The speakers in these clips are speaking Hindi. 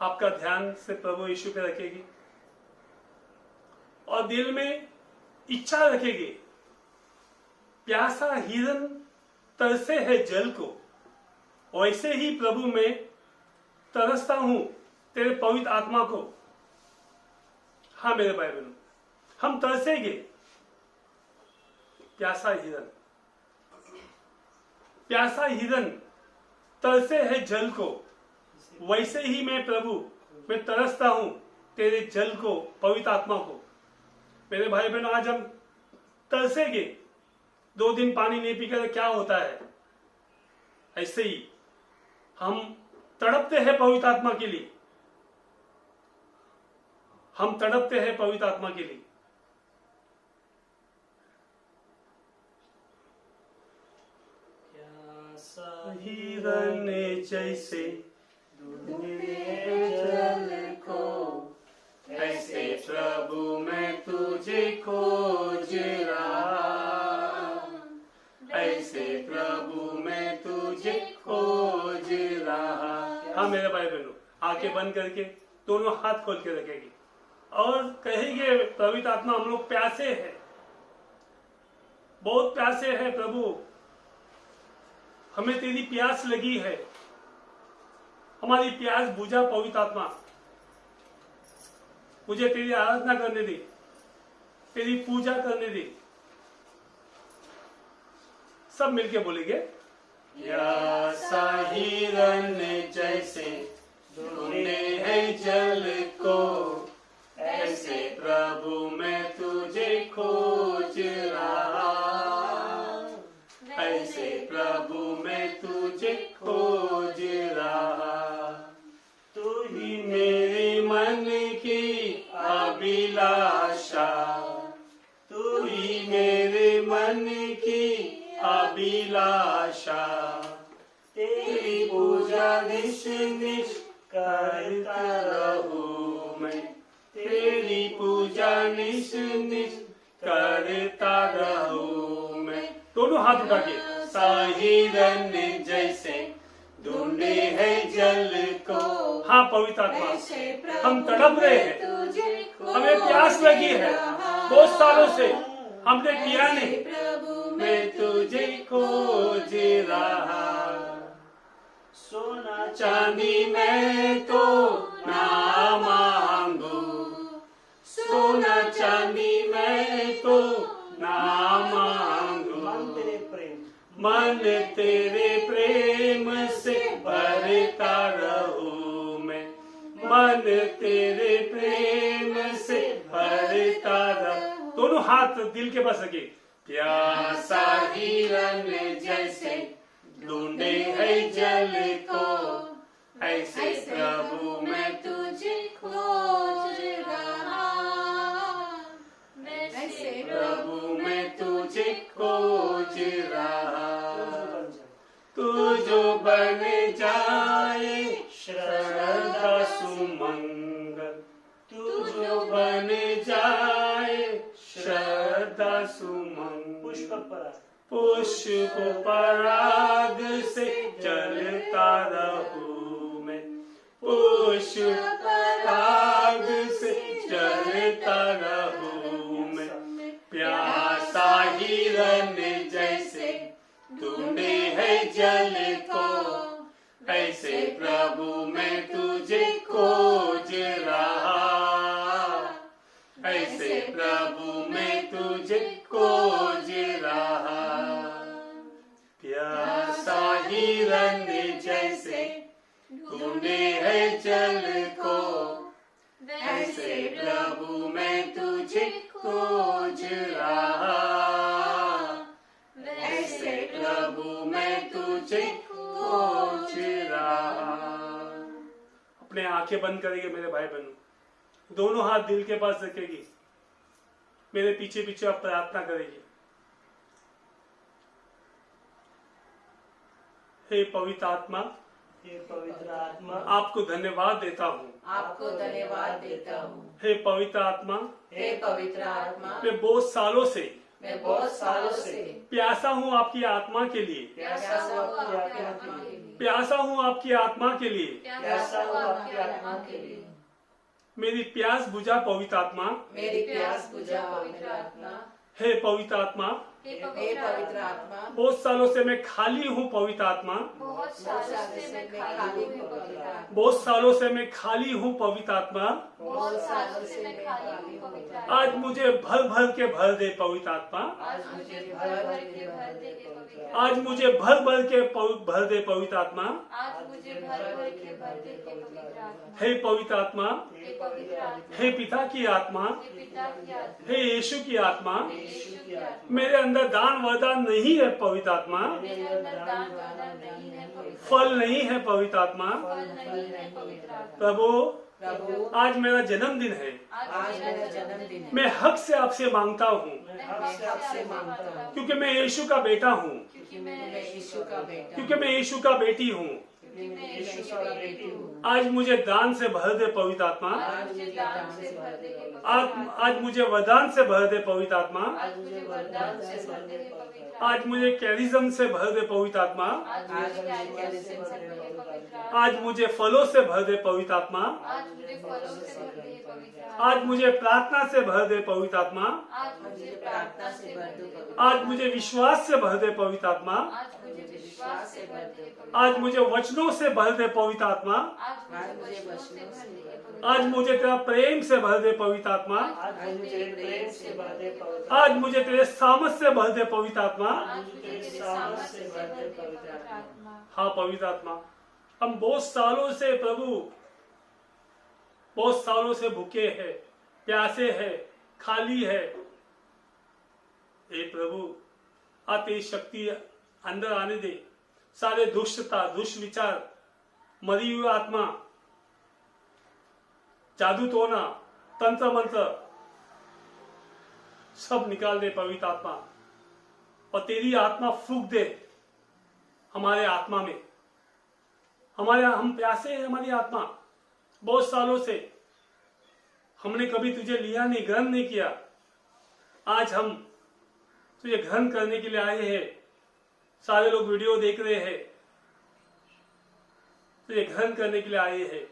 आपका ध्यान से प्रभु यीशु पे रखेगी और दिल में इच्छा रखेगी। प्यासा हिरन तरसे है जल को, वैसे ही प्रभु मैं तरसता हूं तेरे पवित्र आत्मा को। हाँ मेरे भाई बहनों, हम तरसेंगे। प्यासा हिरन तरसे है जल को, वैसे ही मैं प्रभु मैं तरसता हूं तेरे जल को, पवित्र आत्मा को। मेरे भाई बहनों, आज हम तरसेंगे। 2 दिन पानी नहीं पीकर क्या होता है, ऐसे ही हम तड़पते हैं पवित्र आत्मा के लिए। हम तड़पते हैं पवित्र आत्मा के लिए। हिरन जैसे जल को, ऐसे प्रभु मैं तुझे खोज रहा, ऐसे प्रभु मैं तुझे खोज रहा। हाँ मेरे भाई बहनों, आंखें बंद करके दोनों हाथ खोल के रखेंगे और कहेंगे, पवित्र आत्मा हम लोग प्यासे हैं, बहुत प्यासे हैं प्रभु, हमें तेरी प्यास लगी है, हमारी प्यास बुझा पवित्र आत्मा। मुझे तेरी आराधना करने दे, तेरी पूजा करने दे। सब मिलके बोलेंगे, प्यासा हिरन जैसे ढूंढे है जल को, ऐसे प्रभु मैं तुझे खोज रहा, ऐसे प्रभु मैं तुझे खोज रहा। तू ही मेरे मन की अभिलाषा, तू ही मेरे मन की अभिलाषा, तेरी पूजा निश निश करता रहूं मैं, तेरी पूजा निश निश करता रहूं मैं। दोनों हाथ उठा के, हिरन जैसे ढूंढे है जल को। हाँ पवित्र आत्मा, हम तड़प रहे हैं, हमें प्यास लगी है, बहुत सालों से हमने पिया नहीं, मैं तुझे खोज रहा। सोना चांदी मैं तो ना मांगू, सोना चांदी मैं तो ना मांगू, मन तेरे प्रेम से भरता रहूं मैं, मन तेरे प्रेम से भरता रहूं। दोनों हाथ दिल के पास रखे। प्यासा हिरन जैसे ढूंढे है जल को, ऐसे प्रभु मैं तुझे खोज रहा, ऐसे प्रभु मैं तुझे खोज रहा। तू जो बन जाए श्रद्धा सुमंगल, तू जो बन जाए श्रद्धा सुमंगल। पुष्प पराग से चलता रहूं मैं, पुष्प पराग से चलता रहूं मैं। प्यासा हिरन जैसे ढूंढे है जल को, ऐसे प्रभु मैं तुझे खोज रहा, ऐसे प्रभु मैं तुझे खोज रहा। प्यासा हिरन जैसे ढूंढे है जल को, ऐसे प्रभु मैं तुझे खोज रहा, ऐसे प्रभु मैं तुझे खोज रहा। अपने आंखें बंद करेंगे मेरे भाई बहनों, दोनों हाथ दिल के पास रखेगी, मेरे पीछे पीछे आप प्रार्थना करेंगे। हे पवित्र आत्मा, हे पवित्र आत्मा, आपको धन्यवाद देता हूँ, आपको धन्यवाद देता हूँ। हे पवित्र आत्मा, हे पवित्र आत्मा, मैं बहुत सालों से प्यासा हूँ आपकी आत्मा के लिए, प्यासा हूँ आपकी आत्मा के लिए, प्यासा हूँ आपकी आत्मा के लिए, प्यासा हूँ आपकी आत्मा के लिए। मेरी प्यास बुझा पवित्र आत्मा, मेरी प्यास बुझा पवित्र आत्मा। हे पवित्र आत्मा, हे पवित्र आत्मा, बहुत सालों से मैं खाली हूँ पवित्र आत्मा, बहुत सालों से मैं खाली हूँ पवित्र आत्मा, बहुत सालों से मैं खाली हूँ पवित्र आत्मा। बहुत सालों से मैं खाली हूँ पवित्र आत्मा। आज मुझे भर भर के भर दे पवित्र आत्मा, आज मुझे भर भर के भर दे पवित्र आत्मा। आज मुझे भर भर के भर दे पवित्र आत्मा। आज मुझे भर भर के भर दे पवित्र आत्मा। हे पवित्र आत्मा, हे पवित्र आत्मा, हे पिता की आत्मा, हे पिता की आत्मा, हे यीशु की आत्मा, यीशु की आत्मा। मेरे अंदर दान वरदान नहीं है पवित्र आत्मा, मेरे अंदर दान वरदान नहीं है पवित्र फल नहीं है पवित्र आत्मा। फल नहीं है पवित्र आत्मा। प्रभु, आज मेरा जन्मदिन है, आज मेरा जन्मदिन है। मैं हक से आपसे मांगता हूँ, मैं आपसे मांगता हूँ, क्योंकि मैं यीशु का बेटा हूँ, क्योंकि मैं यीशु का बेटा, क्योंकि मैं यीशु का बेटी हूँ। क्योंकि मैं यीशु का बेटी हूँ। आज मुझे दान से भर दे पवित्र आत्मा, आज मुझे दान से भर दे पवित्र आज आत्मा। आज मुझे वरदान से भर दे पवित्र आत्मा, आज मुझे वरदान से भर दे पवित्र आज मुझे कैरिज्म से भर दे पवित्र आत्मा, आत्मा। आज मुझे कैरिज्म से भर दे पवित्र आत्मा। आज मुझे फलों से भर दे पवित्र आत्मा, आज मुझे फलों से भर दे पवित्र आत्मा। आज मुझे प्रार्थना से भर दे पवित्र आत्मा, आज मुझे प्रार्थना से भर दे पवित्र। आज मुझे विश्वास से भर दे पवित्र आत्मा, आज मुझे विश्वास से भर दे पवित्र। आज मुझे वचनों से भर दे पवित्र आत्मा, आज मुझे वचनों से भर दे पवित्र। आज मुझे तेरा प्रेम से भर दे पवित्र आत्मा, आज मुझे प्रेम से भर दे पवित्र, आज मुझे तेरे सामर्थ से भर दे पवित्र आत्मा। आज मुझे तेरे सामर्थ से भर दे पवित्र आत्मा। हाँ पवित्र आत्मा, हम बहुत सालों से प्रभु, बहुत सालों से भूखे हैं, प्यासे हैं, खाली है। हे प्रभु, आ तेरी शक्ति अंदर आने दे, सारे दुष्टता, दुष्विचार, मरी हुई आत्मा, जादू टोना, तंत्र मंत्र सब निकाल दे पवित्र आत्मा, और तेरी आत्मा फूंक दे हमारे आत्मा में। हम प्यासे हैं, हमारी आत्मा बहुत सालों से हमने कभी तुझे लिया नहीं, ग्रहण नहीं किया। आज हम तुझे ग्रहण करने के लिए आए हैं। सारे लोग वीडियो देख रहे हैं, तुझे ग्रहण करने के लिए आए हैं।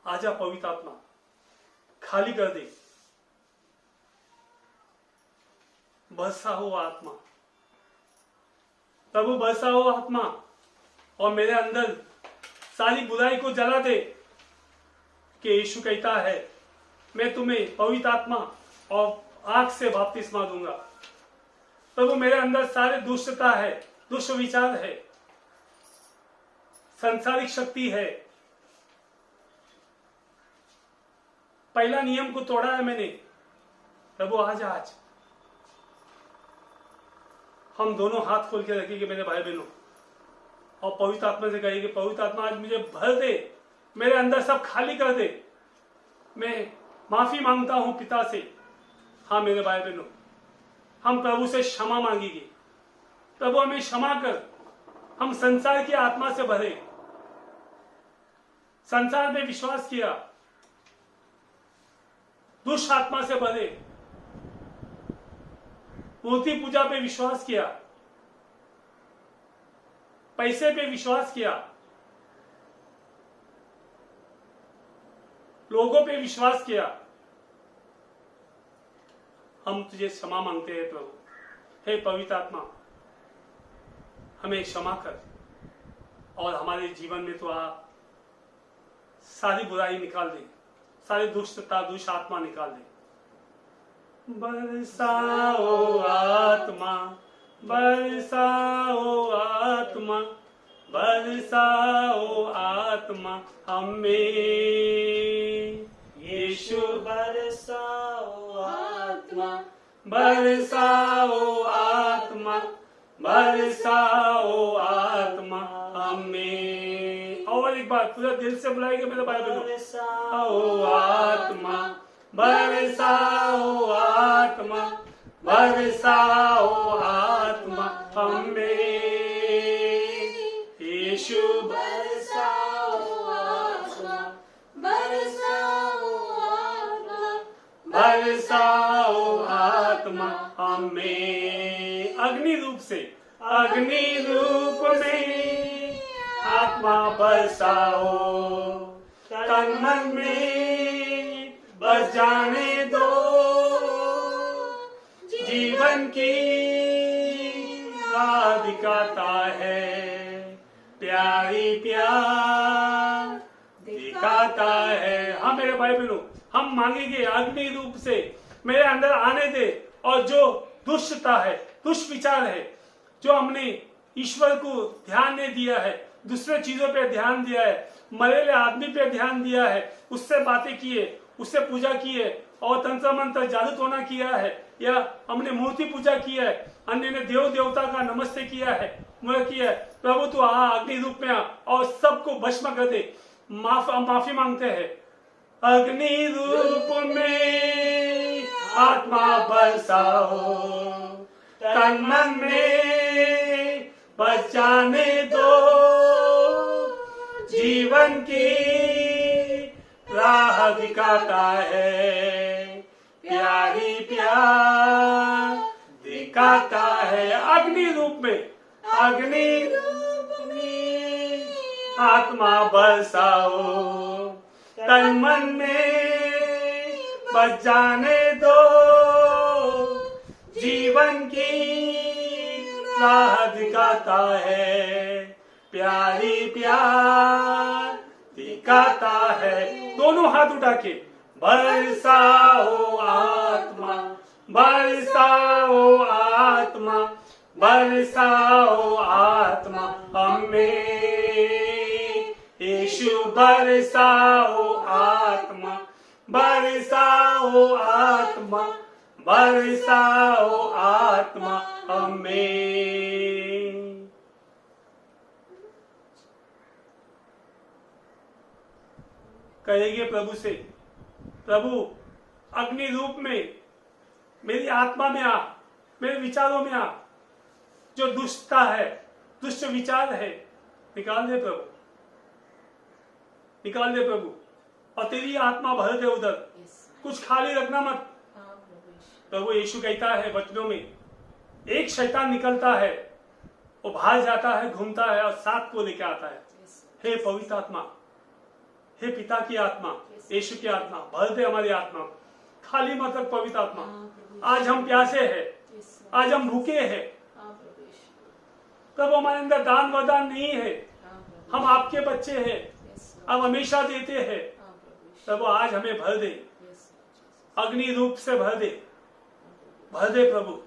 आजा पवित्र आत्मा, खाली कर दे, बरसा हो आत्मा प्रभु, बरसा हो आत्मा, और मेरे अंदर सारी बुराई को जला दे। कि यीशु कहता है, मैं तुम्हें पवित्र आत्मा और आग से बपतिस्मा दूंगा। प्रभु, मेरे अंदर सारे दुष्टता है, दुष्ट विचार है, संसारिक शक्ति है। पहला नियम को तोड़ा है मैंने। प्रभु आज हम दोनों हाथ खोल के रखेंगे मेरे भाई बहनों, और पवित्र आत्मा से कहेंगे, पवित्र आत्मा आज मुझे भर दे, मेरे अंदर सब खाली कर दे। मैं माफी मांगता हूं पिता से। हाँ मेरे भाई बहनों, हम प्रभु से क्षमा मांगेंगे। प्रभु हमें क्षमा कर, हम संसार की आत्मा से भरे, संसार में विश्वास किया, दुष्ट आत्मा से भरे, मूर्ति पूजा पे विश्वास किया, पैसे पे विश्वास किया, लोगों पे विश्वास किया। हम तुझे क्षमा मांगते हैं प्रभु। हे पवित्र आत्मा, हमें क्षमा कर, और हमारे जीवन में तो आ सारी बुराई निकाल दे, सारी दुष्टता, दुष्ट आत्मा निकाल दे। बरसाओ आत्मा, बरसाओ आत्मा, बरसाओ आत्मा हमें। यीशु बरसाओ आत्मा, बरसाओ आत्मा, बरसाओ आत्मा हमें। और एक बार पूरा दिल से बुलाएंगे मेरे बाइबल को। बरसाओ आत्मा, बरसाओ आत्मा, बरसाओ आत्मा हमें। यीशु बरसाओ आत्मा, बरसाओ आत्मा, बरसाओ आत्मा हमें। अग्नि रूप से, अग्नि रूप में आत्मा बरसाओ, तन मन में बस जाने दो जीवन की राह दिखाता है, प्यारी प्यार दिखाता है। हाँ मेरे भाई बहनों, हम मांगेंगे अग्नि रूप से मेरे अंदर आने दे, और जो दुष्टता है, दुष्विचार है, जो हमने ईश्वर को ध्यान नहीं दिया है, दूसरे चीजों पे ध्यान दिया है, मरेले आदमी पे ध्यान दिया है, उससे बातें किए, उससे पूजा किए, और तंत्र मंत्र जादू टोना किया है, या हमने मूर्ति पूजा किया है, अन्य ने देव देवता का नमस्ते किया है, किया है। प्रभु तू आ, अग्नि रूप में आ और सबको भस्म कर दे। माफी मांगते हैं। अग्नि रूप में आत्मा बरसाओ, तन मन में बचाने दो जीवन की राह दिखाता है, प्यारी प्यार दिखाता है। अग्नि रूप में, अग्नि रूप में आत्मा बरसाओ, तन मन में बचाने दो जीवन की राह दिखाता है, प्यारी प्यार दिखाता है। दोनों हाथ उठा के बरसाओ आत्मा, बरसाओ आत्मा, बरसाओ आत्मा हमें। यीशु बरसाओ आत्मा, बरसाओ आत्मा, बरसाओ आत्मा हमें। कहेंगे प्रभु से, प्रभु अग्नि रूप में मेरी आत्मा में आ, मेरे विचारों में आ, जो दुष्टता है, दुष्ट विचार है, निकाल दे प्रभु, निकाल दे प्रभु, और तेरी आत्मा भर दे उधर, कुछ खाली रखना मत। प्रभु यीशु कहता है वचनों में, एक शैतान निकलता है, वो बाहर जाता है, घूमता है और साथ को लेके आता है। हे पवित्र आत्मा, हे पिता की आत्मा, यीशु की आत्मा, भर दे हमारी आत्मा, खाली मत रख पवित्र आत्मा। आज हम प्यासे हैं, आज हम भूखे हैं प्रभु, हमारे अंदर दान वरदान नहीं है, हम आपके बच्चे हैं, आप हमेशा देते हैं प्रभु। आज हमें भर दे, अग्नि रूप से भर दे, भर दे प्रभु,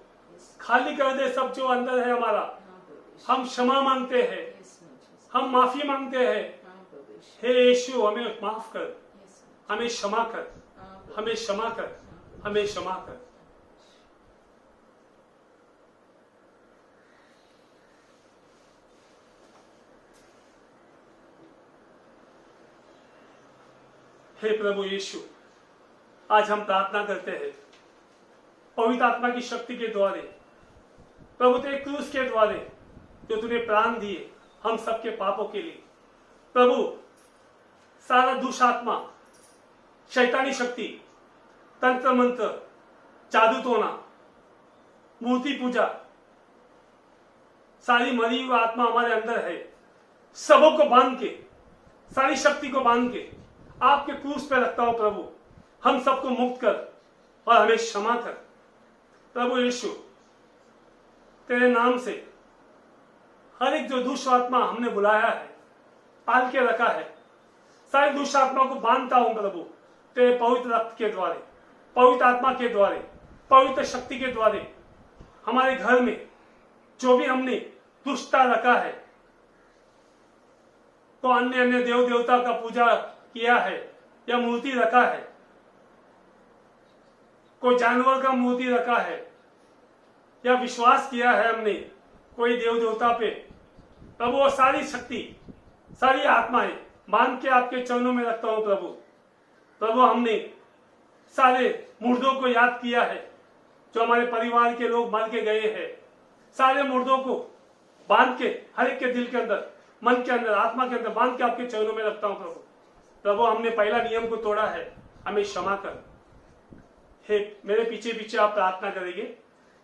खाली कर दे सब जो अंदर है हमारा। हम क्षमा मांगते हैं, हम माफी मांगते हैं। हे यीशु हमें माफ कर, हमें क्षमा कर, हमें क्षमा कर, हमें क्षमा कर। हे प्रभु यीशु, आज हम प्रार्थना करते हैं पवित्र आत्मा की शक्ति के द्वारे, प्रभु तेरे क्रूस के द्वारे जो तूने प्राण दिए हम सबके पापों के लिए। प्रभु सारा दुष्टात्मा, शैतानी शक्ति, तंत्र मंत्र, जादू टोना, मूर्ति पूजा, सारी मरी हुई आत्मा हमारे अंदर है, सबों को बांध के, सारी शक्ति को बांध के आपके क्रूस पे रखता हूं प्रभु। हम सबको मुक्त कर और हमें क्षमा कर प्रभु यीशु। तेरे नाम से हर एक जो दुष्ट आत्मा हमने बुलाया है, पाल के रखा है, सारी दुष्ट आत्मा को बांधता हूं प्रभु तेरे पवित्र रक्त के द्वारे, पवित्र आत्मा के द्वारे, पवित्र शक्ति के द्वारे। हमारे घर में जो भी हमने दुष्टता रखा है, तो अन्य अन्य देव देवता का पूजा किया है या मूर्ति रखा है, कोई जानवर का मूर्ति रखा है, या विश्वास किया है हमने कोई देव देवता पे, प्रभु वो सारी शक्ति, सारी आत्माएं मान के आपके चरणों में रखता हूं प्रभु। प्रभु हमने सारे मुर्दों को याद किया है, जो हमारे परिवार के लोग मर के गए हैं, सारे मुर्दों को बांध के हर एक के दिल के अंदर, मन के अंदर, आत्मा के अंदर बांध के आपके चरणों में रखता हूं प्रभु। प्रभु हमने पहला नियम को तोड़ा है, हमें क्षमा कर। हे मेरे पीछे पीछे आप प्रार्थना करेंगे।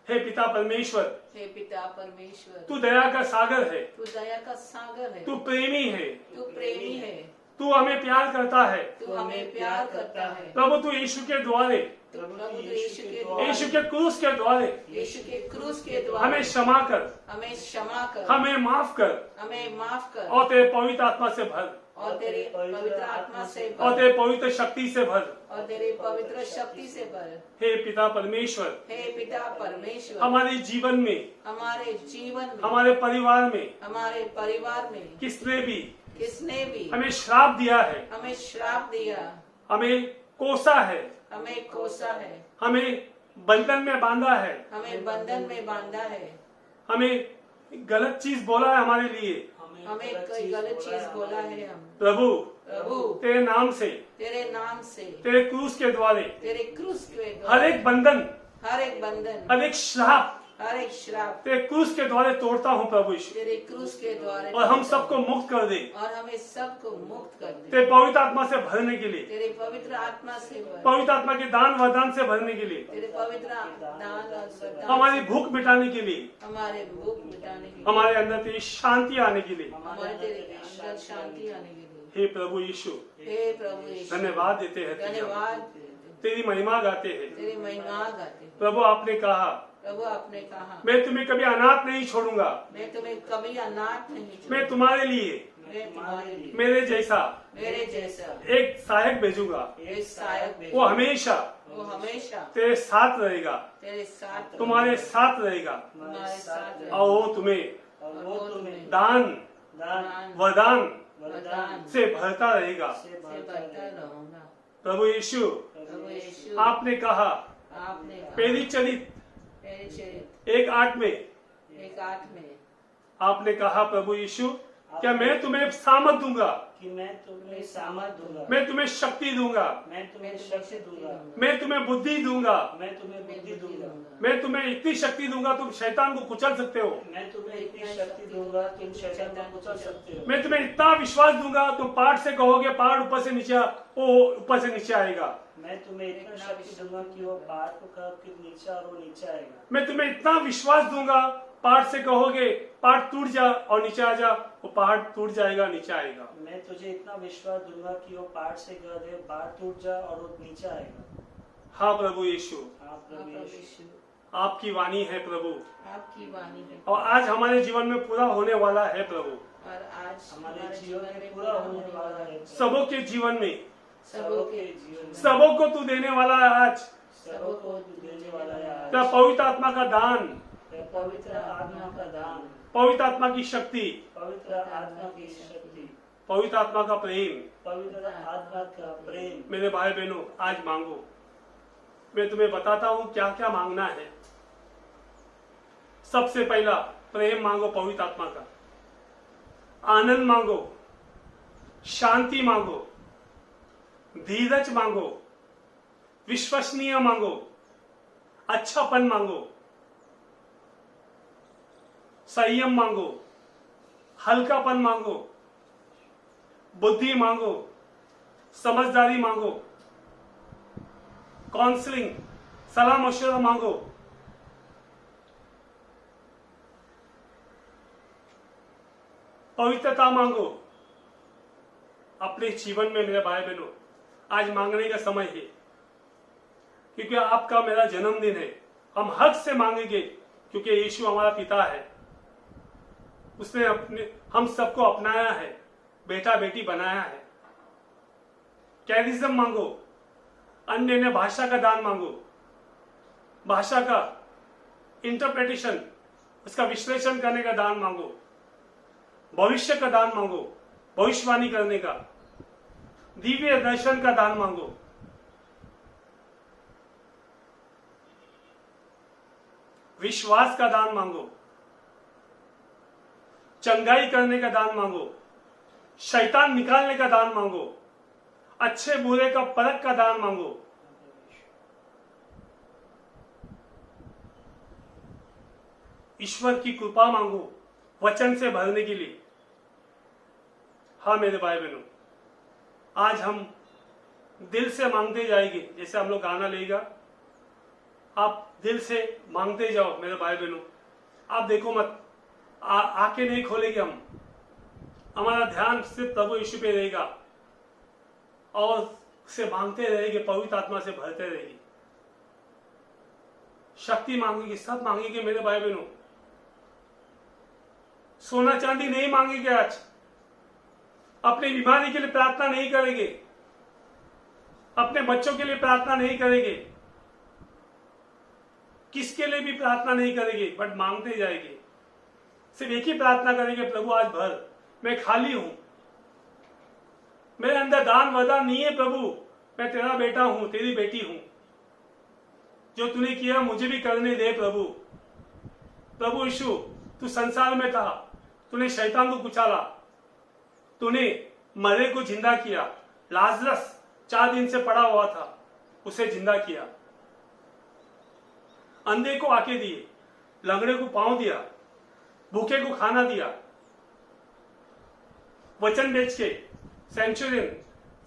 हे पिता परमेश्वर, हे पिता परमेश्वर, तू दया का सागर है, तू दया का सागर है, तू प्रेमी है, तू प्रेमी है, तू हमें प्यार करता है। तू हमें प्यार करता है। प्रभु तू यीशु के द्वारे, प्रभु यीशु के क्रूस के द्वारे यीशु के क्रूस के द्वारा हमें क्षमा कर, हमें क्षमा कर, हमें माफ कर, हमें माफ कर, और तेरे पवित्र आत्मा से भर, और तेरे पवित्र आत्मा से और भर, तेरे पवित्र शक्ति से भर। और तेरे पवित्र शक्ति से भर। हे पिता परमेश्वर, हे पिता परमेश्वर, हमारे जीवन में, हमारे जीवन में, हमारे परिवार में हमारे परिवार में किसने भी हमें श्राप दिया है, हमें श्राप दिया, हमें कोसा है, हमें कोसा है, हमें बंधन में बांधा है, हमें बंधन में बांधा है, हमें गलत चीज बोला है हमारे लिए, हमें कोई गलत चीज बोला है हम, प्रभु प्रभु तेरे नाम से, तेरे नाम से, तेरे क्रूस के द्वारे तेरे क्रूस के हर द्वारा एक बंधन, हर एक बंधन, हर एक श्राप हर एक श्राप तेरे क्रूस के द्वारे तोड़ता हूँ प्रभु यीशु, तेरे क्रूस के द्वारा, और हम सबको मुक्त कर दे, और हमें सबको मुक्त कर दे, तेरे पवित्र आत्मा से भरने के लिए, तेरे पवित्र आत्मा से भर, पवित्र आत्मा के दान वरदान से भरने के लिए, तेरे पवित्र दान और वरदान हमारी भूख मिटाने के लिए, हमारे भूख मिटाने के लिए, हमारे अंदर तेरी शांति आने के लिए। हमारे तेरे अंदर शांति आने के लिए। हे प्रभु यीशु, हे प्रभु यीशु, धन्यवाद देते हैं तुझे, धन्यवाद, तेरी महिमा गाते हैं। तेरी महिमा गाते। प्रभु आपने कहा, प्रभु आपने कहा, मैं तुम्हें कभी अनाथ नहीं छोड़ूंगा, मैं तुम्हें कभी अनाथ नहीं मैं छोड़ूंगा, तुम्हारे लिए मैं तुम्हारे लिए मेरे जैसा मेरे जैसा एक सहायक भेजूंगा, एक सहायक वो हमेशा वो हमेशा तेरे साथ रहेगा, तेरे साथ तुम्हारे साथ रहेगा, तुम्हारे साथ रहेगा, और वो तुम्हें और वो तुम्हें दान दान वरदान वरदान से भरता रहेगा। से से भरता बढ़ता है। रहूंगा। प्रभु यीशु, प्रभु यीशु, आपने कहा आपने कहा, पहली चरित मेरे चरित्र 1:8 में, 1:8 में, आपने कहा प्रभु यीशु, क्या मैं तुम्हें सामर्थ दूंगा, कि मैं तुम्हें सामर्थ दूंगा, मैं तुम्हें शक्ति दूंगा, मैं तुम्हें शक्ति दूंगा, मैं तुम्हें बुद्धि दूंगा, मैं तुम्हें बुद्धि दूंगा, मैं तुम्हें इतनी शक्ति दूंगा तुम शैतान को कुचल सकते हो, मैं तुम्हें इतनी शक्ति दूंगा तुम शैतान को कुचल सकते हो, मैं तुम्हें इतना विश्वास दूंगा तुम पहाड़ से कहोगे पहाड़ ऊपर से नीचे, वो ऊपर से नीचे आएगा, मैं तुम्हें इतना शक्ति दूंगा कि वो पहाड़ को कहो कि नीचे और वो नीचे आएगा, मैं तुम्हें इतना विश्वास दूंगा पहाड़ से कहोगे पहाड़ टूट जा और नीचे आ जा, वो पहाड़ टूट जाएगा नीचे आएगा। मैं तुझे इतना विश्वास दूंगा कि वो पहाड़ से कह दे पहाड़ टूट जा और वो नीचे आएगा। हाँ प्रभु यीशु, हाँ प्रभु प्रभु यीशु, यीशु, आपकी वाणी है प्रभु, आपकी वाणी है, और आज हमारे जीवन में पूरा होने वाला है प्रभु, और आज हमारे जीवन में पूरा होने वाला है, सबों के जीवन में, सबों के जीवन में सबों को तू देने वाला है आज, सबों को देने वाला है आज। तेरा पवित्र आत्मा का दान, पवित्र आत्मा का दान, पवित्र आत्मा की शक्ति, पवित्र आत्मा की शक्ति, पवित्र आत्मा का प्रेम, पवित्र आत्मा का प्रेम। मेरे भाई बहनों आज मांगो, मैं तुम्हें बताता हूँ क्या क्या मांगना है। सबसे पहला प्रेम मांगो पवित्र आत्मा का, आनंद मांगो, शांति मांगो, धीरज मांगो, विश्वसनीय मांगो, अच्छापन मांगो, संयम मांगो, हल्कापन मांगो, बुद्धि मांगो, समझदारी मांगो, काउंसलिंग सलाह मशवरा मांगो, पवित्रता मांगो। अपने जीवन में मेरे भाई बहनों आज मांगने का समय है, क्योंकि आपका मेरा जन्मदिन है। हम हक से मांगेंगे क्योंकि यीशु हमारा पिता है, उसने अपने हम सबको अपनाया है, बेटा बेटी बनाया है। कैरिज्म मांगो, अन्य अन्य भाषा का दान मांगो, भाषा का इंटरप्रिटेशन, उसका विश्लेषण करने का दान मांगो, भविष्य का दान मांगो, भविष्यवाणी करने का, दिव्य दर्शन का दान मांगो। विश्वास का दान मांगो, चंगाई करने का दान मांगो, शैतान निकालने का दान मांगो, अच्छे बुरे का परख का दान मांगो। ईश्वर की कृपा मांगो वचन से भरने के लिए। हाँ मेरे भाई बहनों, आज हम दिल से मांगते जाएंगे। जैसे हम लोग गाना लेगा, आप दिल से मांगते जाओ मेरे भाई बहनों। आप देखो मत, आंखें नहीं खोलेंगे हम, हमारा ध्यान सिर्फ प्रभु यीशु पे रहेगा और उससे मांगते रहेंगे, पवित्र आत्मा से भरते रहेंगे। शक्ति मांगेंगे, सब मांगेंगे मेरे भाई बहनों। सोना चांदी नहीं मांगेंगे आज, अपनी बीमारी के लिए प्रार्थना नहीं करेंगे, अपने बच्चों के लिए प्रार्थना नहीं करेंगे, किसके लिए भी प्रार्थना नहीं करेंगे, बट मांगते जाएंगे। सिर्फ एक ही प्रार्थना करेंगे, प्रभु आज भर, मैं खाली हूं, मेरे अंदर दान वरदान नहीं है प्रभु, मैं तेरा बेटा हूं, तेरी बेटी हूं, जो तूने किया मुझे भी करने दे प्रभु। प्रभु यीशु, तू संसार में था, तूने शैतान को कुचाला, तूने मरे को जिंदा किया, लाजरस 4 दिन से पड़ा हुआ था, उसे जिंदा किया, अंधे को आंखें दिए, लंगड़े को पांव दिया, भूखे को खाना दिया, वचन बेच के सेंचुरियन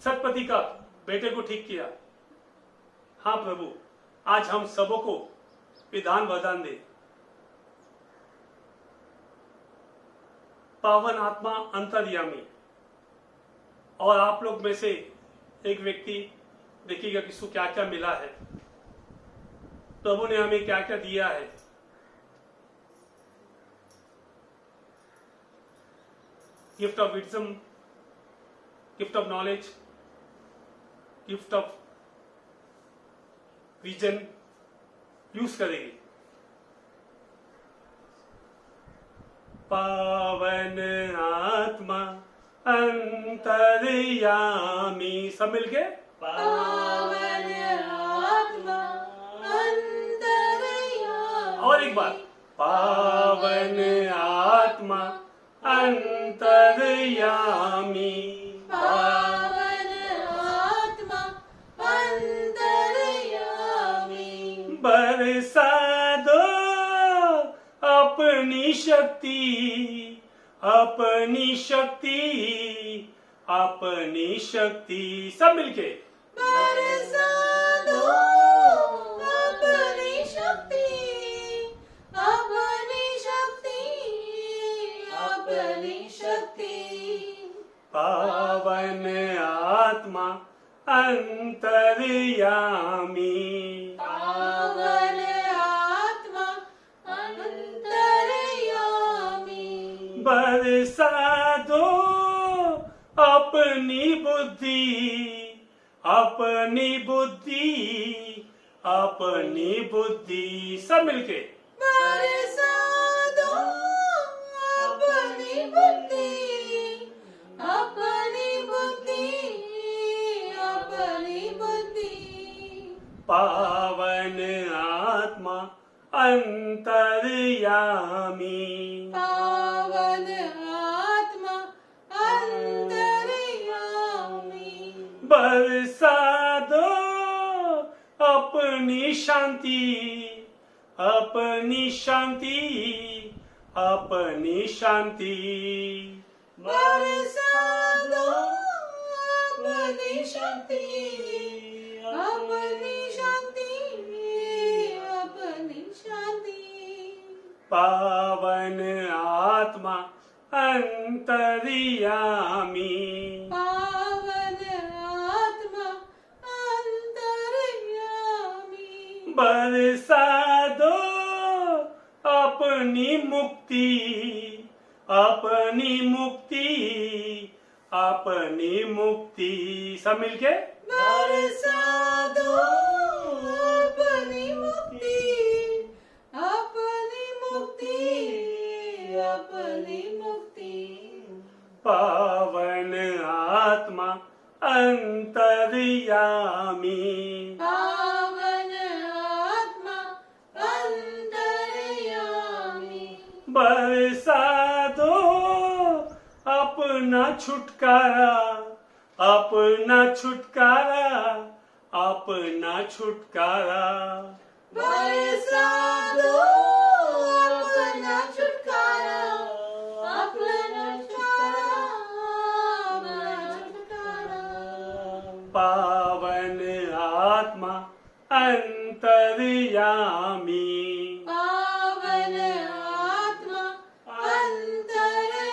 सतपति का बेटे को ठीक किया। हाँ प्रभु, आज हम सबों को विधान वरदान दे। पावन आत्मा अंतर्यामी, और आप लोग में से एक व्यक्ति देखिएगा कि इसको क्या क्या मिला है, प्रभु ने हमें क्या क्या दिया है। Gift of wisdom, gift of knowledge, gift of vision use करेंगे। पावन आत्मा अंतर्यामी, सब मिलके पावन आत्मा अंतर्यामी। और एक बार, पावन आत्मा अंतर्यामी, पावन आत्मा अंतर्यामी। बरसा दो अपनी शक्ति, अपनी शक्ति, अपनी शक्ति, सब मिलके बरसा दो अपनी शक्ति, अपनी शक्ति, अपनी शक्ति। पावन आत्मा अंतर्यामी, पावन आत्मा अंतर्यामी। बरसा दो अपनी बुद्धि, अपनी बुद्धि, अपनी बुद्धि, सब मिलके बरसा दो अपनी बुद्धि, अपनी बुद्धि, अपनी बुद्धि। पावन आत्मा अंतर्यामी, पावन आत्मा अंतर्यामी। बरसा दो अपनी शांति, अपनी शांति, अपनी शांति, बरसा दो अपनी शक्ति, अपनी शांति, अपनी शांति। पावन आत्मा अंतर्यामी, पावन आत्मा अंतर्यामी। बरसा दो अपनी मुक्ति, अपनी मुक्ति, अपनी मुक्ति, सब मिलके बरसा दो अपनी मुक्ति, अपनी मुक्ति, अपनी मुक्ति। पावन आत्मा अंतर्यामी, पावन आत्मा अंतर्यामी। बरसा दो अपना छुटकारा, अपना छुटकारा, अपना छुटकारा। बरसा दो अपना छुटकारा, अपना छुटकारा, अपना छुटकारा। पावन आत्मा अंतर्यामी, पावन आत्मा अंतर्यामी,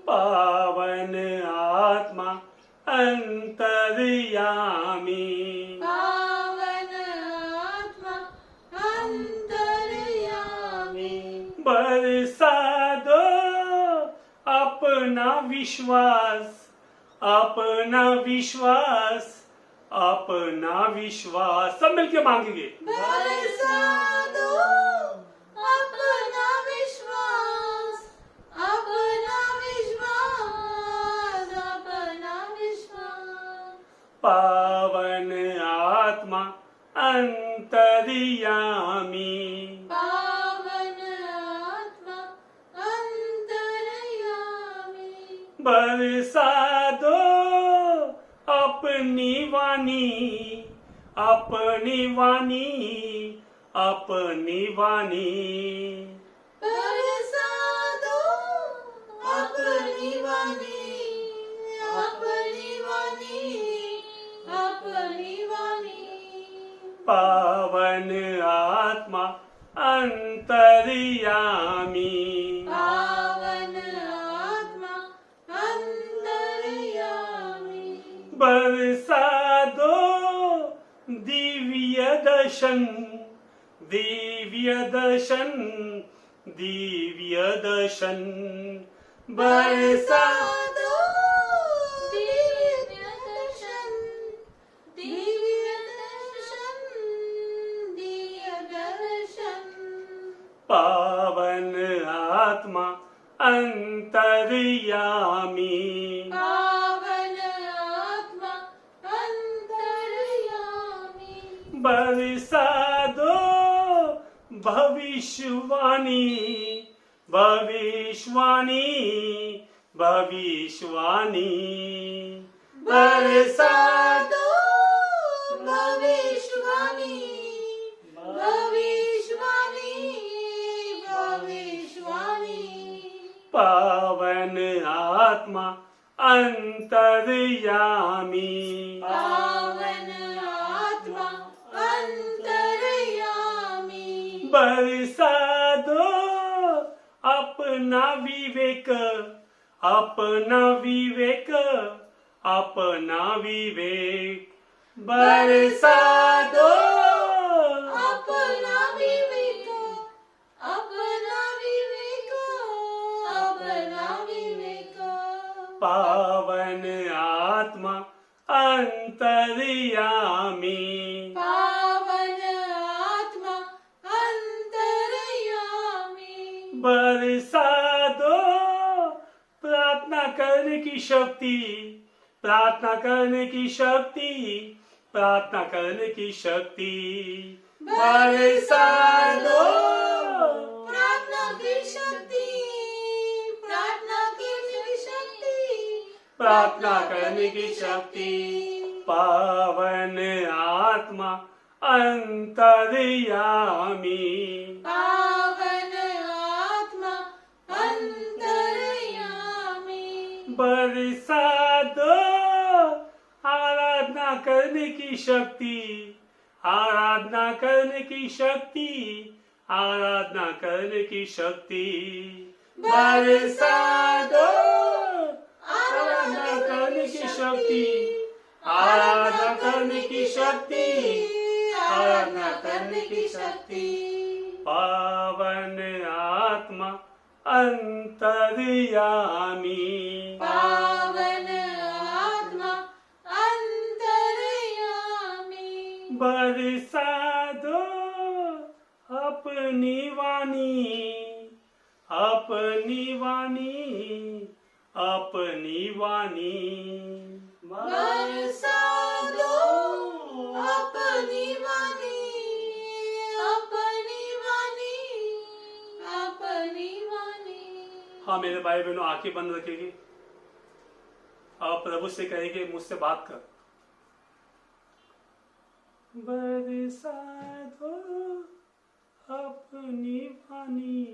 पावन आत्मा अंतर्यामी। पावन आत्मा अंतर्यामी। बरसा दो अपना विश्वास, अपना विश्वास, अपना विश्वास। सब मिलके मांगेंगे। बरसा दो अपना विश्वास, अपना विश्वास, अपना विश्वास। पावन आत्मा अंतर्यामी, पावन आत्मा अंतर्यामी। बरसा दो अपनी वाणी, अपनी वाणी, अपनी वाणी। बरसा दो अपनी वाणी, अपनी वाणी, अपनी वाणी। पावन आत्मा अंतर्यामी, पावन आत्मा अंतर्यामी। बरसा दो दिव्य दर्शन, दिव्य दर्शन, दिव्य दर्शन। बरसा दो दिव्य दर्शन, दिव्य दर्शन, दिव्य दर्शन। पावन आत्मा अंतर्यामी, पावन आत्मा अंतर्यामी। बरसा दो भविष्यवाणी, भविष्यवाणी, भविष्यवाणी। बरसा दो भविष्यवाणी, भविष्यवाणी, भविष्यवाणी। पावन आत्मा अंतर्यामी, पावन आत्मा अंतर्यामी। बरसा दो अपना विवेक, अपना विवेक, अपना विवेक। बरसा दो अपना विवेक, अपना विवेक, अपना विवेक। पावन आत्मा अंतर्यामी, पावन आत्मा अंतर्यामी। बरसा दो प्रार्थना करने की शक्ति, प्रार्थना करने की शक्ति, प्रार्थना करने की शक्ति। बरसा दो प्रार्थना की शक्ति, प्रार्थना की शक्ति, प्रार्थना करने की शक्ति। पावन आत्मा अंतर्यामी, पावन आत्मा अंतर्यामी। बरसा दो आराधना करने की शक्ति, आराधना करने की शक्ति, आराधना करने की शक्ति। बरसा दो आराधना करने की शक्ति, आराधना करने की शक्ति, आराधना करने की शक्ति। पावन आत्मा अंतर्यामी, पावन आत्मा अंतर्यामी। बरसा दो अपनी वाणी, अपनी वाणी, अपनी वाणी। बरसा दो अपनी वाणी, अपनी वाणी, अपनी हाँ मेरे भाई बहनों, आंखें बंद रखेगी और प्रभु से कहेंगे मुझसे बात कर। बरसा दो अपनी वाणी,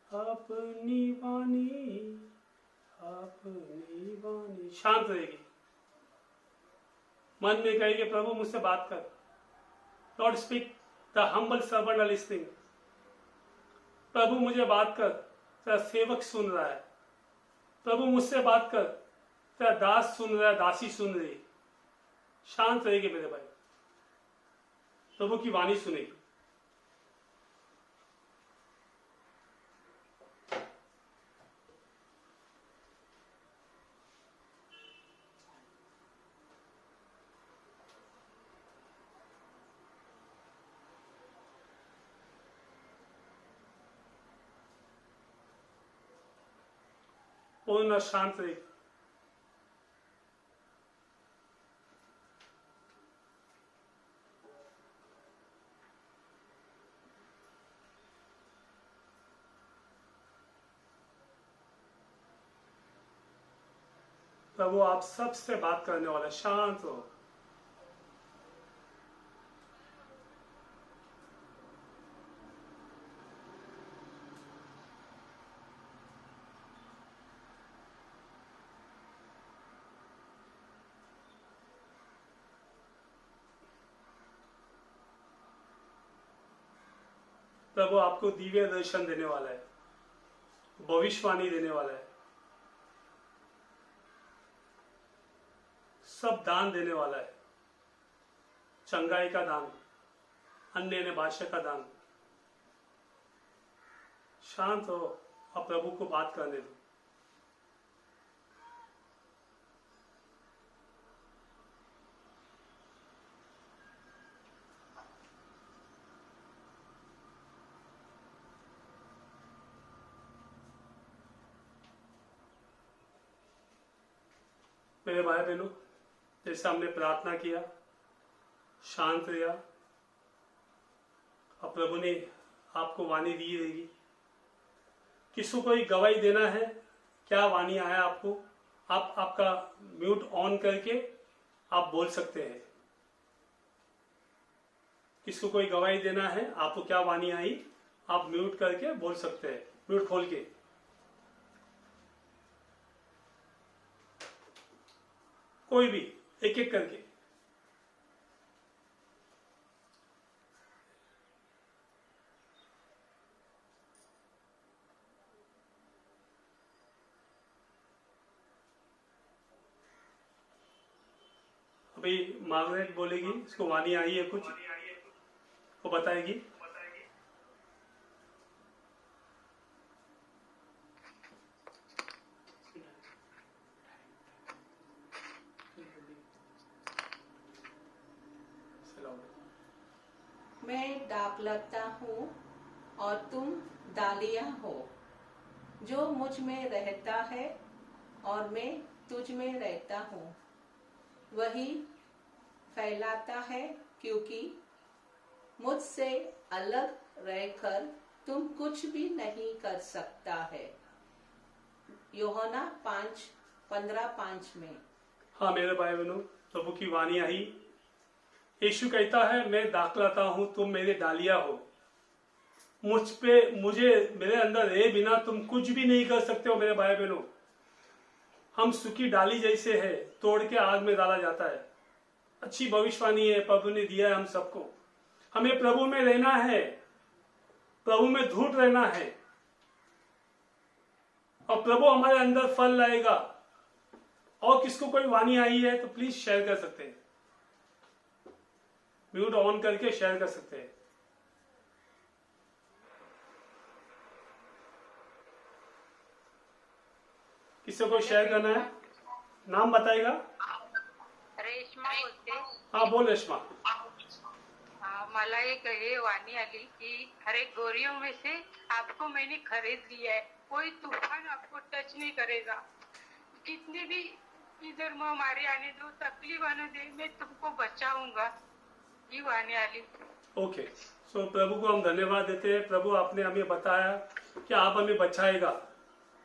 अपनी वाणी, अपनी वाणी। शांत रहेगी, मन में कहेंगे प्रभु मुझसे बात कर। Lord speak, the humble servant are listening. प्रभु मुझे बात कर, तेरा सेवक सुन रहा है। प्रभु मुझसे बात कर, तेरा दास सुन रहा है, दासी सुन रही। शांत रहेगी मेरे भाई, प्रभु की वाणी सुनेगी। पूर्ण शांत रहेगी। प्रभु आप सबसे बात करने वाला, शांत हो। प्रभु आपको दिव्य दर्शन देने वाला है, भविष्यवाणी देने वाला है, सब दान देने वाला है। चंगाई का दान, अन्य भाषा का दान। शांत हो और प्रभु को बात करने दो। मेरे भाई बहनों, जैसे हमने प्रार्थना किया, शांत रहा और प्रभु ने आपको वाणी दी रहेगी। किसी को गवाही देना है, क्या वाणी आया आपको, आप आपका म्यूट ऑन करके आप बोल सकते हैं। किसी को गवाही देना है, आपको क्या वाणी आई, आप म्यूट करके बोल सकते हैं, म्यूट खोल के। कोई भी एक एक करके। अभी मार्गरेट बोलेगी, इसको वाणी आई है कुछ, वो बताएगी। मैं दाखलता हूँ और तुम डालियाँ हो। जो मुझ में रहता है और मैं तुझ में रहता हूँ, वही फैलाता है, क्योंकि मुझसे अलग रहकर तुम कुछ भी नहीं कर सकता है। यूहन्ना 5:15-5 में। हाँ मेरे भाई बहनों, प्रभु की वाणी आई। यीशु कहता है मैं दाखलता हूं, तुम मेरे डालिया हो। मुझे मेरे अंदर रहे बिना तुम कुछ भी नहीं कर सकते हो मेरे भाई बहनों। हम सूखी डाली जैसे है, तोड़ के आग में डाला जाता है। अच्छी भविष्यवाणी है, प्रभु ने दिया है हम सबको। हमें प्रभु में रहना है, प्रभु में धूट रहना है और प्रभु हमारे अंदर फल लाएगा। और किसको कोई वाणी आई है तो प्लीज शेयर कर सकते हैं, म्यूट ऑन करके शेयर कर सकते हैं। किसी को शेयर करना है, नाम बताएगा। रेश्मा बोलते। हाँ बोल रेश्मा। मला एक ये वाणी आली कि हर एक गोरियों में से आपको मैंने खरीद लिया है, कोई तूफान आपको टच नहीं करेगा। कितनी भी इधर मारे आने दो, तकलीफ आने दे, मैं तुमको बचाऊंगा। ये वाणी आली। ओके, सो प्रभु को हम धन्यवाद देते हैं। प्रभु आपने हमें बताया कि आप हमें बचाएगा।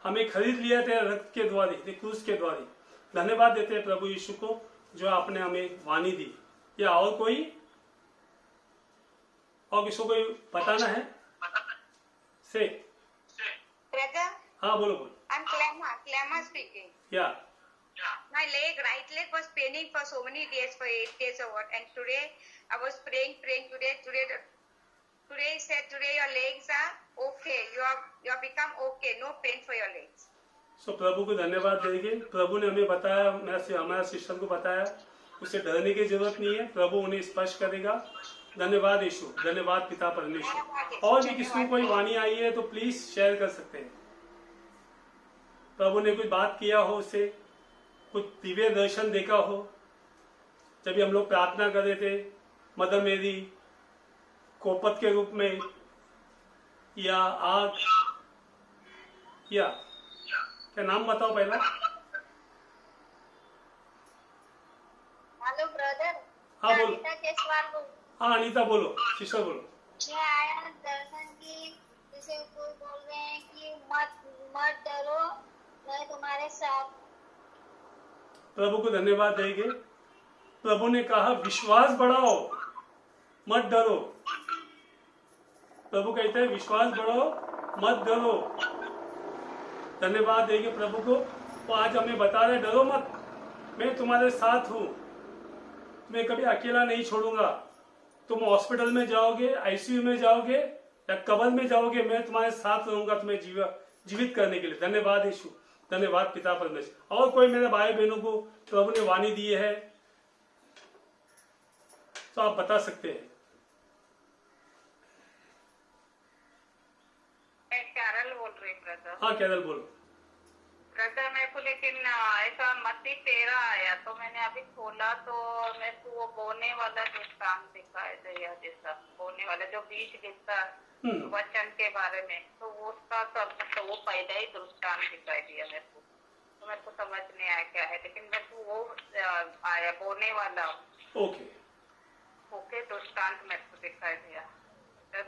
हमें खरीद लिया तेरे रक्त के द्वारा, तेरे क्रूस के द्वारा। धन्यवाद देते हैं प्रभु यीशु को जो आपने हमें वाणी दी। या और किसको कोई बताना है? से Brother, हाँ बोलो बोलो। I'm Clemma speaking. या My right leg was paining for so many days, for 8 days or what. And today I was praying today. Today he said today your legs are okay. You have become okay. No pain for your legs. सो प्रभु को धन्यवाद देंगे। प्रभु ने हमें बताया, हमारा सिस्टर को बताया, उसे डरने की जरूरत नहीं है, प्रभु उन्हें स्पर्श करेगा। धन्यवाद यीशु, धन्यवाद पिता परमेश्वर। और भी किसी को कोई वाणी आई है तो प्लीज शेयर कर सकते हैं। प्रभु ने कुछ बात किया हो, उसे कुछ दिव्य दर्शन देखा हो। जब हम लोग प्रार्थना कर रहे थे मदर मेरी कोपत के रूप में, या आग, या क्या नाम बताओ पहला? Hello brother. हाँ बोलो। अनीता जयसवाल बोल। हाँ अनीता बोलो, सिस्टर बोलो। मैं आया दर्शन की, जैसे कोई बोल रहे हैं कि मत डरो, मैं तुम्हारे साथ। प्रभु को धन्यवाद देंगे। प्रभु ने कहा विश्वास बढ़ाओ, मत डरो। प्रभु कहते हैं विश्वास बढ़ाओ, मत डरो। धन्यवाद देंगे प्रभु को। वो आज हमें बता रहे डरो मत, मैं तुम्हारे साथ हूं, मैं कभी अकेला नहीं छोड़ूंगा। तुम हॉस्पिटल में जाओगे, आईसीयू में जाओगे या कब्र में जाओगे, मैं तुम्हारे साथ रहूंगा तुम्हें जीवित करने के लिए। धन्यवाद यीशु, धन्यवाद पिता परमेश्वर। और कोई मेरे भाई बहनों को प्रभु ने वाणी दी है तो आप बता सकते हैं। मैं कैरल बोल रही ब्रदर। हाँ कैरल बोलो। ब्रदर मेरे को लेकिन ऐसा मत्ती 13 आया तो मैंने अभी खोला तो मेरे को वो बोने वाला दृष्टांत दिखाई दिया, जैसा बोने वाला जो बीज गिरता वचन के बारे में, तो वो उसका सब तो वो पहले ही दृष्टांत दिखाई दिया मेरे को। तो मेरे को समझ नहीं आया क्या है, लेकिन मेरे को वो आया बोने वाला। ओके दृष्टांत मेरे को दिखाई दिया,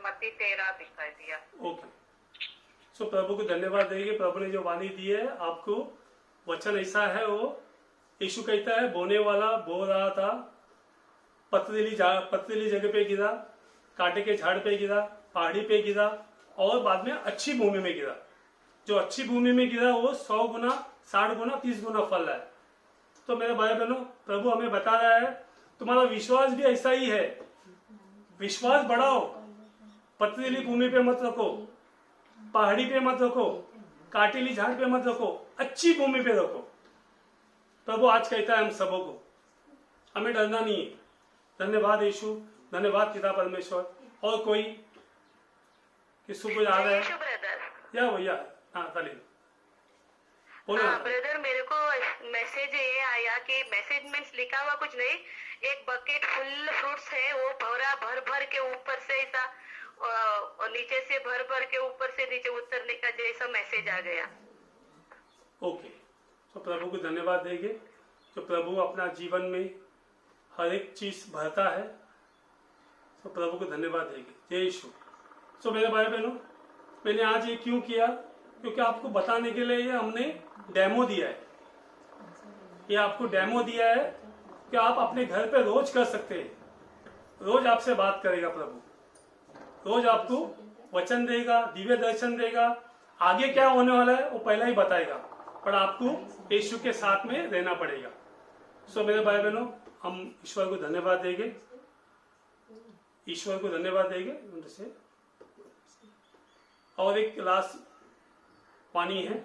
मत्ती 13 दिखाई दिया। ओके सो प्रभु को धन्यवाद देंगे। प्रभु ने जो वाणी दी है आपको, वचन ऐसा है, वो यीशु कहता है बोने वाला बो रहा था, पथरीली जगह पे गिरा, कांटे के झाड़ पे गिरा, पहाड़ी पे गिरा और बाद में अच्छी भूमि में गिरा। जो अच्छी भूमि में गिरा वो 100 गुना, 60 गुना, 30 गुना फल है। तो मेरे भाई बहनों, प्रभु हमें बता रहा है तुम्हारा विश्वास भी ऐसा ही है। विश्वास बढ़ाओ, पथरीली भूमि पे मत रखो, पहाड़ी पे मत रखो, काटेली झाड़ पे मत रखो, अच्छी भूमि पे रखो। प्रभु आज कहता है हम सबों को, हमें डरना नहीं है। धन्यवाद यीशु, धन्यवाद पिता परमेश्वर। और कोई किसको कोई आ रहा है या भैया? हाँ खाली बोलो। ब्रदर मेरे को मैसेज ये आया कि मैसेज मीन्स लिखा हुआ कुछ नहीं, एक बकेट फुल फ्रूट्स है, वो भर भर के ऊपर से ऐसा और नीचे से भर के ऊपर से नीचे उतरने का जैसा मैसेज आ गया। ओके तो प्रभु को धन्यवाद देंगे। तो प्रभु अपना जीवन में हर एक चीज भरता है, तो प्रभु को धन्यवाद देंगे। जय यीशु। तो मेरे भाई बहनों, मैंने आज ये क्यों किया, क्योंकि आपको बताने के लिए हमने डेमो दिया है। ये आपको डेमो दिया है कि आप अपने घर पे रोज कर सकते हैं। रोज आपसे बात करेगा प्रभु, रोज आपको वचन देगा, दिव्य दर्शन देगा। आगे क्या होने वाला है वो पहले ही बताएगा, पर आपको यीशु के साथ में रहना पड़ेगा। सो मेरे भाई बहनों, हम ईश्वर को धन्यवाद देंगे, ईश्वर को धन्यवाद देंगे उनसे। और एक लास्ट वाणी है,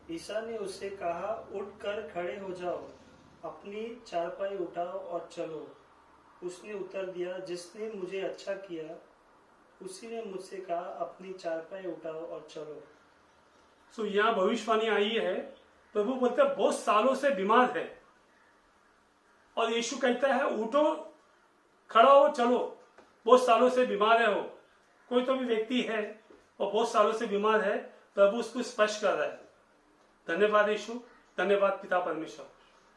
ईसा ने उससे कहा, उठकर खड़े हो जाओ, अपनी चारपाई उठाओ और चलो। उसने उत्तर दिया, जिसने मुझे अच्छा किया उसी ने मुझसे कहा, अपनी चारपाई उठाओ और चलो। सो यहाँ भविष्यवाणी आई है। प्रभु बोलते हैं बहुत सालों से बीमार है और यीशु कहता है उठो, खड़ा हो, चलो। बहुत सालों से बीमार है, हो कोई तो भी व्यक्ति है और बहुत सालों से बीमार है, प्रभु उसको स्पर्श कर रहा है। धन्यवाद यीशु, धन्यवाद पिता परमेश्वर।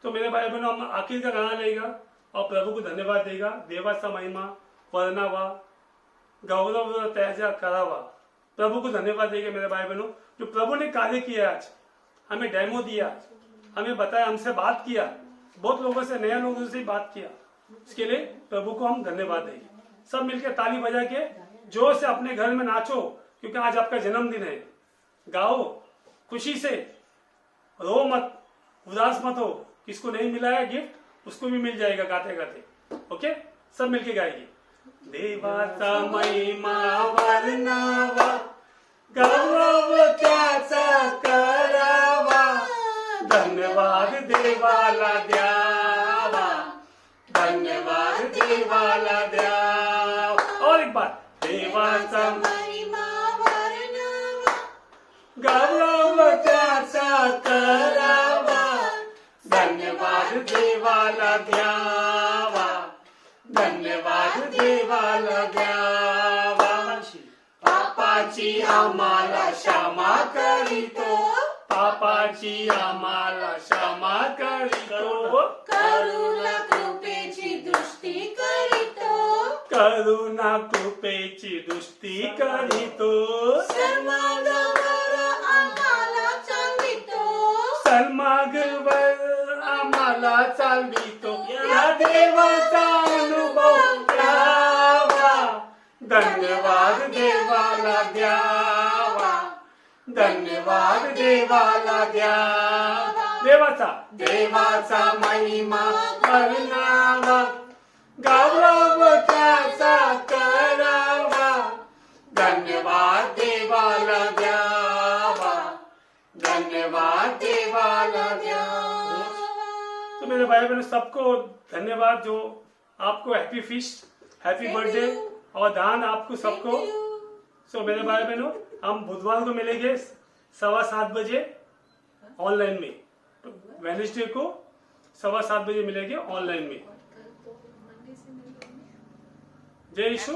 तो मेरे भाई बहनों, हम आखिर का गाना लेगा और प्रभु को धन्यवाद देगा। देवाचा महिमा वर्णावा गौरव त्याजा करावा। प्रभु को धन्यवाद देंगे मेरे भाई बहनों, जो प्रभु ने कार्य किया, आज हमें डेमो दिया, हमें बताया, हमसे बात किया, बहुत लोगों से, नए लोगों से बात किया। इसके लिए प्रभु को हम धन्यवाद देंगे। सब मिलकर ताली बजा के जोर से अपने घर में नाचो, क्योंकि आज आपका जन्मदिन है। गाओ खुशी से, रो मत, उदास मत हो। किसको नहीं मिला है गिफ्ट, उसको भी मिल जाएगा गाते गाते। ओके, सब मिलके गाएंगे। देवाचा महिमा वर्णावा गौरव त्याचा करावा, धन्यवाद देवाला द्यावा, धन्यवाद देवाला द्यावा। और एक बार, देवाचा महिमा वर्णावा गौरव त्याचा करावा, धन्यवाद देवाला द्यावा, धन्यवाद देवाला द्यावा। पापाची आम्हाला क्षमा करीतो, पापाची आम्हाला क्षमा करीतो, करुणा कृपेची दृष्टी करीतो, करुणा कृपेची दृष्टी करीतो, सर्वांगावर आम्हाला चालवितो, सन्मार्गावर आम्हाला चालवितो। या देवाचा अनुभव घ्यावा, धन्यवाद देवाला द्यावा, धन्यवाद देवाला द्यावा। देवाचा महिमा वर्णावा गौरव त्याचा करावा, धन्यवाद देवाला द्यावा, धन्यवाद देवाला द्यावा। तो मेरे भाई बहनों, सबको धन्यवाद जो आपको हैप्पी फीस्ट, हैप्पी बर्थडे और दान आपको सबको। सो मेरे भाई बहनों, हम बुधवार को मिलेंगे 7:15 बजे ऑनलाइन में। तो वेडनेसडे को 7:15 बजे मिलेंगे ऑनलाइन में। जय यीशु।